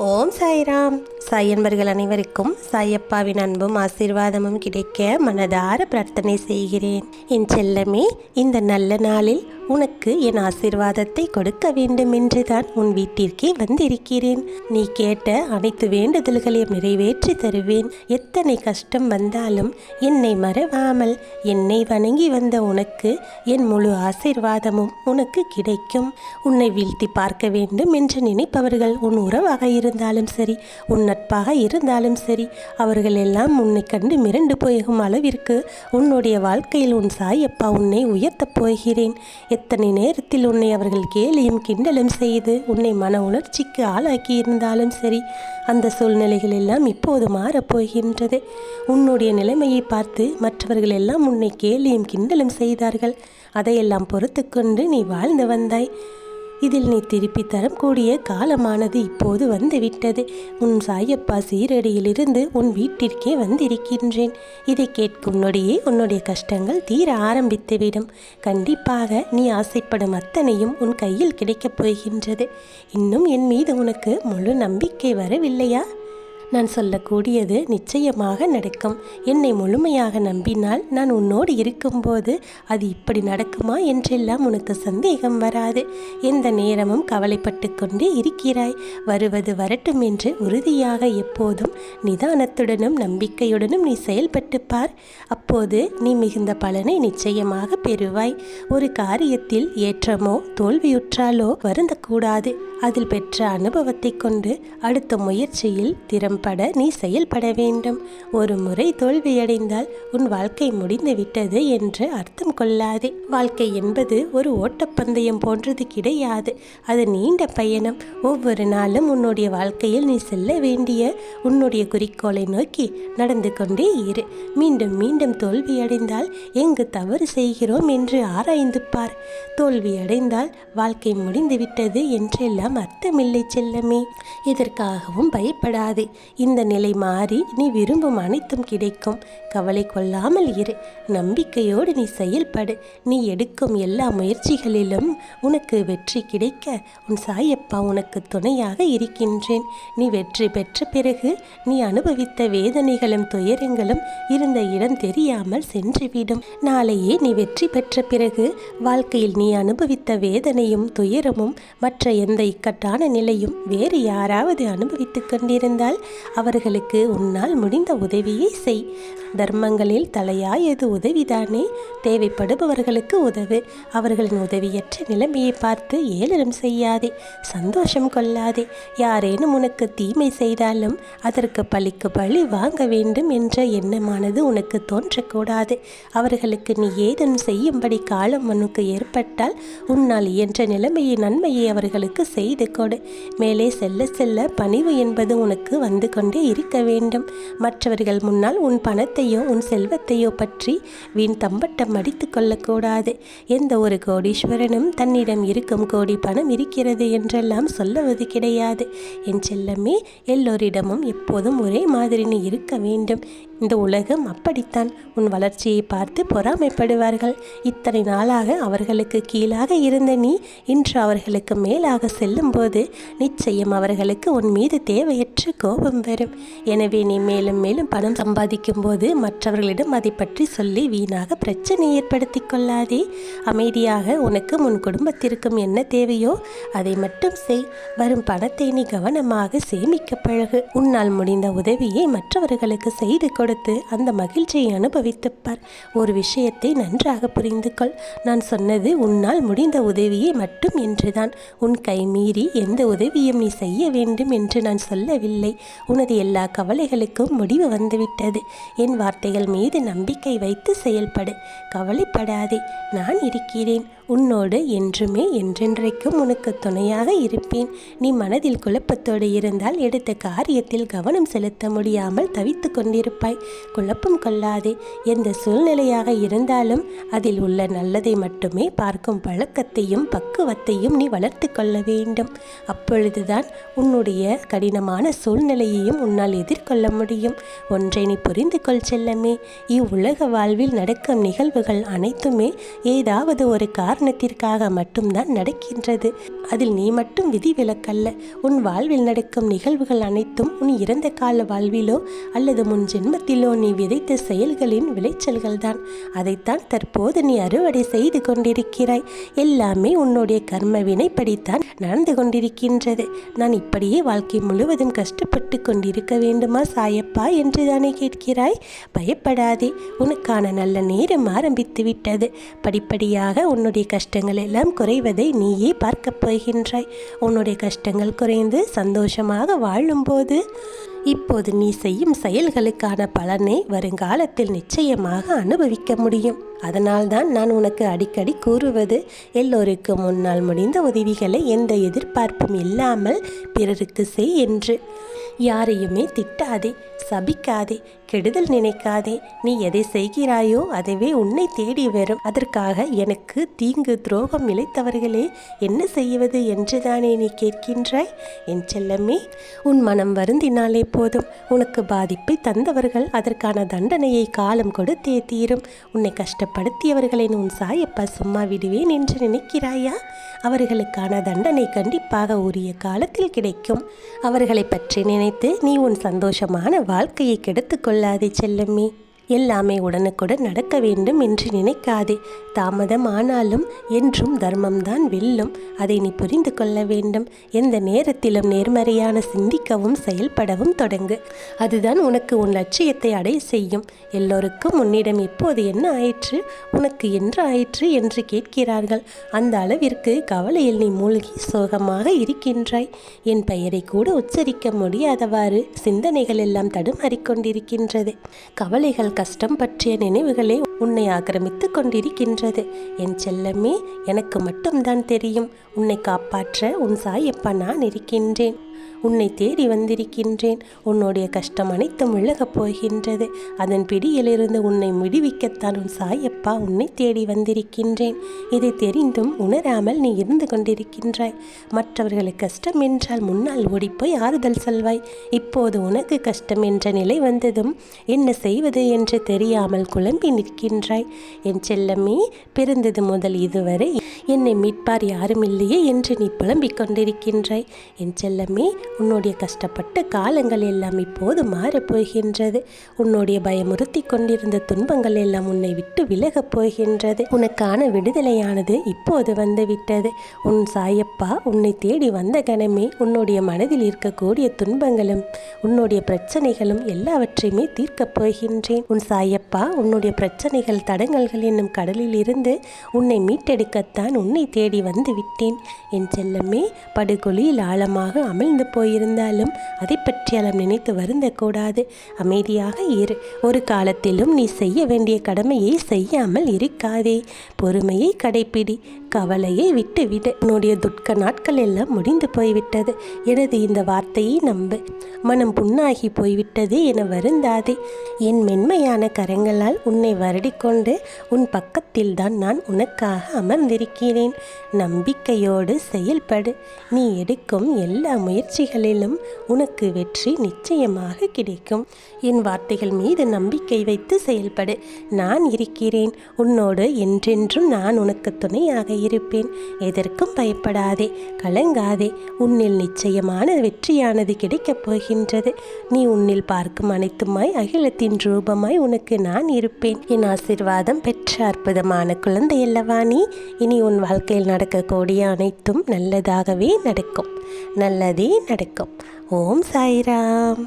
ஓம் சாய்ராம். சாயன்பர்கள் அனைவருக்கும் சாயப்பாவின் அன்பும் ஆசீர்வாதமும் கிடைக்க மனதார பிரார்த்தனை செய்கிறேன். என் செல்லமே, இந்த நல்ல நாளில் உனக்கு என் ஆசீர்வாதத்தை கொடுக்க வேண்டும் என்றுதான் உன் வீட்டிற்கே வந்திருக்கிறேன். நீ கேட்ட அனைத்து வேண்டுதல்களையும் நிறைவேற்றி தருவேன். எத்தனை கஷ்டம் வந்தாலும் என்னை மறவாமல் என்னை வணங்கி வந்த உனக்கு என் முழு ஆசீர்வாதமும் உனக்கு கிடைக்கும். உன்னை வீழ்த்தி பார்க்க வேண்டும் என்று நினைப்பவர்கள் உன் உறவாக இருந்தாலும் சரி, உன் நட்பாக இருந்தாலும் சரி, அவர்கள் எல்லாம் உன்னை கண்டு மிரண்டு போகும் அளவிற்கு உன்னுடைய வாழ்க்கையில் உன் சாயப்பா உன்னை உயர்த்தப் போகிறேன். எத்தனை நேரத்தில் உன்னை அவர்கள் கேலியும் கிண்டலும் செய்து உன்னை மன உணர்ச்சிக்கு ஆளாக்கி இருந்தாலும் சரி, அந்த சூழ்நிலைகள் எல்லாம் இப்போது மாறப்போகின்றது. உன்னுடைய நிலைமையை பார்த்து மற்றவர்கள் எல்லாம் உன்னை கேலியும் கிண்டலும் செய்தார்கள். அதையெல்லாம் பொறுத்து கொண்டு நீ வாழ்ந்து வந்தாய். இதில் நீ திருப்பி தரக்கூடிய காலமானது இப்போது வந்துவிட்டது. உன் சாயப்பா சீரடியிலிருந்து உன் வீட்டிற்கே வந்திருக்கின்றேன். இதை கேட்கும் நொடியே உன்னுடைய கஷ்டங்கள் தீர ஆரம்பித்துவிடும். கண்டிப்பாக நீ ஆசைப்படும் அத்தனையும் உன் கையில் கிடைக்கப் போகின்றது. இன்னும் என் மீது உனக்கு முழு நம்பிக்கை வரவில்லையா? நான் சொல்லக்கூடியது நிச்சயமாக நடக்கும். என்னை முழுமையாக நம்பினால் நான் உன்னோடு இருக்கும்போது அது இப்படி நடக்குமா என்றெல்லாம் உனக்கு சந்தேகம் வராது. எந்த நேரமும் கவலைப்பட்டு கொண்டே இருக்கிறாய். வருவது வரட்டும் என்று உறுதியாக எப்போதும் நிதானத்துடனும் நம்பிக்கையுடனும் நீ செயல்பட்டு பார். அப்போது நீ மிகுந்த பலனை நிச்சயமாக பெறுவாய். ஒரு காரியத்தில் ஏற்றமோ தோல்வியுற்றாலோ வருந்தக்கூடாது. அதில் பெற்ற அனுபவத்தை கொண்டு அடுத்த முயற்சியில் திறம்பட நீ செயல்பட வேண்டும். ஒரு முறை தோல்வியடைந்தால் உன் வாழ்க்கை முடிந்துவிட்டது என்று அர்த்தம் கொள்ளாதே. வாழ்க்கை என்பது ஒரு ஓட்டப்பந்தயம் போன்றது கிடையாது. அது நீண்ட பயணம். ஒவ்வொரு நாளும் உன்னுடைய வாழ்க்கையில் நீ செல்ல வேண்டிய உன்னுடைய குறிக்கோளை நோக்கி நடந்து கொண்டே இரு. மீண்டும் மீண்டும் தோல்வியடைந்தால் எங்கு தவறு செய்கிறோம் என்று ஆராய்ந்து பார். தோல்வியடைந்தால் வாழ்க்கை முடிந்துவிட்டது என்றெல்லாம் அர்த்தமில்லை செல்லமே. எதற்காகவும் பயப்படாதே. இந்த நிலை மாறி நீ விரும்பும் அனைத்தும் கிடைக்கும். கவலை கொள்ளாமல் இரு. நம்பிக்கையோடு நீ செயல்படு. நீ எடுக்கும் எல்லா முயற்சிகளிலும் உனக்கு வெற்றி கிடைக்க உன் சாயப்பா உனக்கு துணையாக இருக்கின்றேன். நீ வெற்றி பெற்ற பிறகு நீ அனுபவித்த வேதனைகளும் துயரங்களும் இருந்த இடம் தெரியாமல் சென்றுவிடும். நாளையே நீ வெற்றி பெற்ற பிறகு வாழ்க்கையில் நீ அனுபவித்த வேதனையும் துயரமும் மற்ற எந்த இக்கட்டான நிலையும் வேறு யாராவது அனுபவித்துக் கொண்டிருந்தால் அவர்களுக்கு உன்னால் முடிந்த உதவியை செய். தர்மங்களில் தலையாயது உதவிதானே. தேவைப்படுபவர்களுக்கு உதவு. அவர்களின் உதவியற்ற நிலைமையை பார்த்து ஏளனம் செய்யாதே. சந்தோஷம் கொள்ளாதே. யாரேனும் உனக்கு தீமை செய்தாலும் அதற்கு பழிக்கு பழி வாங்க வேண்டும் என்ற எண்ணமானது உனக்கு தோன்றக்கூடாது. அவர்களுக்கு நீ ஏதேனும் செய்யும்படி காலம் உனக்கு ஏற்பட்டால் உன்னால் இயன்ற நிலைமையை நன்மையை அவர்களுக்கு செய்து கொடு. மேலே செல்ல செல்ல பணிவு என்பது உனக்கு வந்து கொண்டே இருக்க வேண்டும். மற்றவர்கள் முன்னால் உன் பணத்தையோ உன் செல்வத்தையோ பற்றி வீண் தம்பட்டம் அடித்து கொள்ளக்கூடாது. எந்த ஒரு கோடீஸ்வரனும் தன்னிடம் இருக்கும் கோடி பணம் இருக்கிறது என்றெல்லாம் சொல்லுவது கிடையாது. என் செல்லமே, எல்லோரிடமும் எப்போதும் ஒரே மாதிரி நீ இருக்க வேண்டும். இந்த உலகம் அப்படித்தான். உன் வளர்ச்சியை பார்த்து பொறாமைப்படுவார்கள். இத்தனை நாளாக அவர்களுக்கு கீழாக இருந்த நீ இன்று அவர்களுக்கு மேலாக செல்லும்போது நிச்சயம் அவர்களுக்கு உன் மீது தேவையற்ற கோபம் வரும். எனவே நீ மேலும் மேலும் பணம் சம்பாதிக்கும் போது மற்றவர்களிடம் அதை பற்றி சொல்லி வீணாக பிரச்சனை ஏற்படுத்தி கொள்ளாதே. அமைதியாக உனக்கும் உன் குடும்பத்திற்கும் என்ன தேவையோ அதை மட்டும் செய். வரும் பணத்தை நீ கவனமாக சேமிக்க பழகு. உன்னால் முடிந்த உதவியை மற்றவர்களுக்கு செய்து கொடுத்து அந்த மகிழ்ச்சியை அனுபவித்துப்பார். ஒரு விஷயத்தை நன்றாக புரிந்து கொள். நான் சொன்னது உன்னால் முடிந்த உதவியை மட்டும் என்றுதான். உன் கை மீறி எந்த உதவியும் நீ செய்ய வேண்டும் என்று நான் சொல்லவில்லை. உனது எல்லா கவலைகளுக்கும் முடிவு வந்துவிட்டது. என் வார்த்தைகள் மீது நம்பிக்கை வைத்து செயல்படு. கவலைப்படாதே. நான் இருக்கிறேன். உன்னோடு என்றுமே என்றென்றைக்கும் உனக்கு துணையாக இருப்பேன். நீ மனதில் குழப்பத்தோடு இருந்தால் எடுத்த காரியத்தில் கவனம் செலுத்த முடியாமல் தவித்து கொண்டிருப்பாய். குழப்பம் கொள்ளாதே. எந்த சூழ்நிலையாக இருந்தாலும் அதில் உள்ள நல்லதை மட்டுமே பார்க்கும் பழக்கத்தையும் பக்குவத்தையும் நீ வளர்த்து கொள்ள வேண்டும். அப்பொழுதுதான் உன்னுடைய கடினமான சூழ்நிலையையும் உன்னால் எதிர்கொள்ள முடியும். ஒன்றை நீ புரிந்து கொள் செல்லமே. இவ்வுலக வாழ்வில் நடக்கும் நிகழ்வுகள் அனைத்துமே ஏதாவது ஒரு காரணம் காரணத்திற்காக மட்டும்தான் நடக்கின்றது. அதில் நீ மட்டும் விதிவிலக்கல்ல. உன் வாழ்வில் நடக்கும் நிகழ்வுகள் அனைத்தும் உன் இறந்த கால வாழ்விலோ அல்லது முன் ஜென்மத்திலோ நீ விதைத்த செயல்களின் விளைச்சல்கள் தான். அதைத்தான் தற்போது நீ அறுவடை செய்து கொண்டிருக்கிறாய். எல்லாமே உன்னுடைய கர்ம வினைப்படித்தான் நடந்து கொண்டிருக்கின்றது. நான் இப்படியே வாழ்க்கை முழுவதும் கஷ்டப்பட்டு கொண்டிருக்க வேண்டுமா சாயப்பா என்று தானே கேட்கிறாய்? பயப்படாதே, உனக்கான நல்ல நேரம் ஆரம்பித்து விட்டது. படிப்படியாக உன்னுடைய கஷ்டங்கள் எல்லாம் குறைவதை நீயே பார்க்கப் போகின்றாய். உன்னுடைய கஷ்டங்கள் குறைந்து சந்தோஷமாக வாழும்போது இப்போது நீ செய்யும் செயல்களுக்கான பலனை வருங்காலத்தில் நிச்சயமாக அனுபவிக்க முடியும். அதனால்தான் நான் உனக்கு அடிக்கடி கூறுவது, எல்லோருக்கும் முன்னால் முடிந்த உதவிகளை எந்த எதிர்பார்ப்பும் இல்லாமல் பிறருக்கு செய் என்று. யாரையுமே திட்டாதே, சபிக்காதே, கெடுதல் நினைக்காதே. நீ எதை செய்கிறாயோ அதுவே உன்னை தேடி வரும். அதற்காக எனக்கு தீங்கு துரோகம் இழைத்தவர்களே என்ன செய்வது என்றுதானே நீ கேட்கின்றாய்? என் செல்லமே, உன் மனம் வருந்தினாலே போதும். உனக்கு பாதிப்பை தந்தவர்கள் அதற்கான தண்டனையை காலம் கொடுத்தே தீரும். உன்னை கஷ்டப்படுத்தியவர்களை உன் சாயப்பா சும்மா விடுவேன் என்று நினைக்கிறாயா? அவர்களுக்கான தண்டனை கண்டிப்பாக உரிய காலத்தில் கிடைக்கும். அவர்களை பற்றி நினைத்து நீ உன் சந்தோஷமான வாழ்க்கையை கெடுத்து கொள்ளாதே செல்லமே. எல்லாமே உடனுக்குடன் நடக்க வேண்டும் என்று நினைக்காதே. தாமதம் ஆனாலும் என்றும் தர்மம்தான் வெல்லும். அதை நீ புரிந்து கொள்ள வேண்டும். எந்த நேரத்திலும் நேர்மறையான சிந்திக்கவும் செயல்படவும் தொடங்கு. அதுதான் உனக்கு உன் லட்சியத்தை அடைய செய்யும். எல்லோருக்கும் உன்னிடம் இப்போது என்ன ஆயிற்று, உனக்கு என்று ஆயிற்று என்று கேட்கிறார்கள். அந்த அளவிற்கு கவலையில் நீ மூழ்கி சோகமாக இருக்கின்றாய். என் பெயரை கூட உச்சரிக்க முடியாதவாறு சிந்தனைகள் எல்லாம் தடுமாறிக்கொண்டிருக்கின்றது. கவலைகள் கஷ்டம் பற்றிய நினைவுகளே உன்னை ஆக்கிரமித்து கொண்டிருக்கின்றது. என் செல்லமே, எனக்கு மட்டும்தான் தெரியும். உன்னை காப்பாற்ற உன் சாயப்பா நான் இருக்கின்றேன். உன்னை தேடி வந்திருக்கின்றேன். உன்னுடைய கஷ்டம் அனைத்தும் விலகப் போகின்றது. அதன் பிடியிலிருந்து உன்னை விடுவிக்கத்தான் உன் சாயப்பா உன்னை தேடி வந்திருக்கின்றேன். இதை தெரிந்தும் உணராமல் நீ இருந்து கொண்டிருக்கின்றாய். மற்றவர்களுக்கு கஷ்டம் என்றால் முன்னால் ஓடிப்போய் ஆறுதல் சொல்வாய். இப்போது உனக்கு கஷ்டம் என்ற நிலை வந்ததும் என்ன செய்வது என்று தெரியாமல் குழம்பி நிற்கின்றாய். என் செல்லமே, பிறந்தது முதல் இதுவரை என்னை மீட்பார் யாரும் இல்லையே என்று நீ புலம்பிக் கொண்டிருக்கின்றாய். என் செல்லமே, உன்னுடைய கஷ்டப்பட்ட காலங்கள் எல்லாம் இப்போது மாறப்போகின்றது. உன்னுடைய பயமுறுத்தி கொண்டிருந்த துன்பங்கள் எல்லாம் உன்னை விட்டு விலகப் போகின்றது. உனக்கான விடுதலையானது இப்போது வந்துவிட்டது. உன் சாயப்பா உன்னை தேடி வந்த கணமே உன்னுடைய மனதில் இருக்கக்கூடிய துன்பங்களும் உன்னுடைய பிரச்சனைகளும் எல்லாவற்றையுமே தீர்க்கப் போகின்றேன். உன் சாயப்பா உன்னுடைய பிரச்சனைகள் தடங்கல்கள் என்னும் கடலில் இருந்து உன்னை மீட்டெடுக்கத்தான் உன்னை தேடி வந்து விட்டேன். என் செல்லமே, படுகொலியில் ஆழமாக அமிழ்ந்து போயிருந்தாலும் அதை பற்றியெல்லாம் நினைத்து வருந்தக்கூடாது. அமைதியாக இரு. ஒரு காலத்திலும் நீ செய்ய வேண்டிய கடமையை செய்யாமல் இருக்காதே. பொறுமையை கடைப்பிடி. கவலையை விட்டுவிடு. உன்னுடைய துக்க நாட்கள் எல்லாம் முடிந்து போய்விட்டது. எனது இந்த வார்த்தையை நம்பு. மனம் புண்ணாகி போய்விட்டது என வருந்தாதே. என் மென்மையான கரங்களால் உன்னை வருடிக்கொண்டு உன் பக்கத்தில் தான் நான் உனக்காக அமர்ந்திருக்கிறேன். நம்பிக்கையோடு செயல்படு. நீ எடுக்கும் எல்லா முயற்சிகளிலும் உனக்கு வெற்றி நிச்சயமாக கிடைக்கும். என் வார்த்தைகள் மீது நம்பிக்கை வைத்து செயல்படு. நான் இருக்கிறேன். உன்னோடு என்றென்றும் நான் உனக்கு துணையாக இருப்பேன். எதற்கும் பயப்படாதே, கலங்காதே. உன்னில் நிச்சயமான வெற்றியானது கிடைக்கப் போகின்றது. நீ உன்னில் பார்க்கும் அனைத்துமாய் அகிலத்தின் ரூபமாய் உனக்கு நான் இருப்பேன். என் ஆசீர்வாதம் பெற்ற அற்புதமான குழந்தை அல்லவா நீ. இனி உன் வாழ்க்கையில் நடக்கக்கூடிய அனைத்தும் நல்லதாகவே நடக்கும். நல்லதே நடக்கும். ஓம் சாய்ராம்.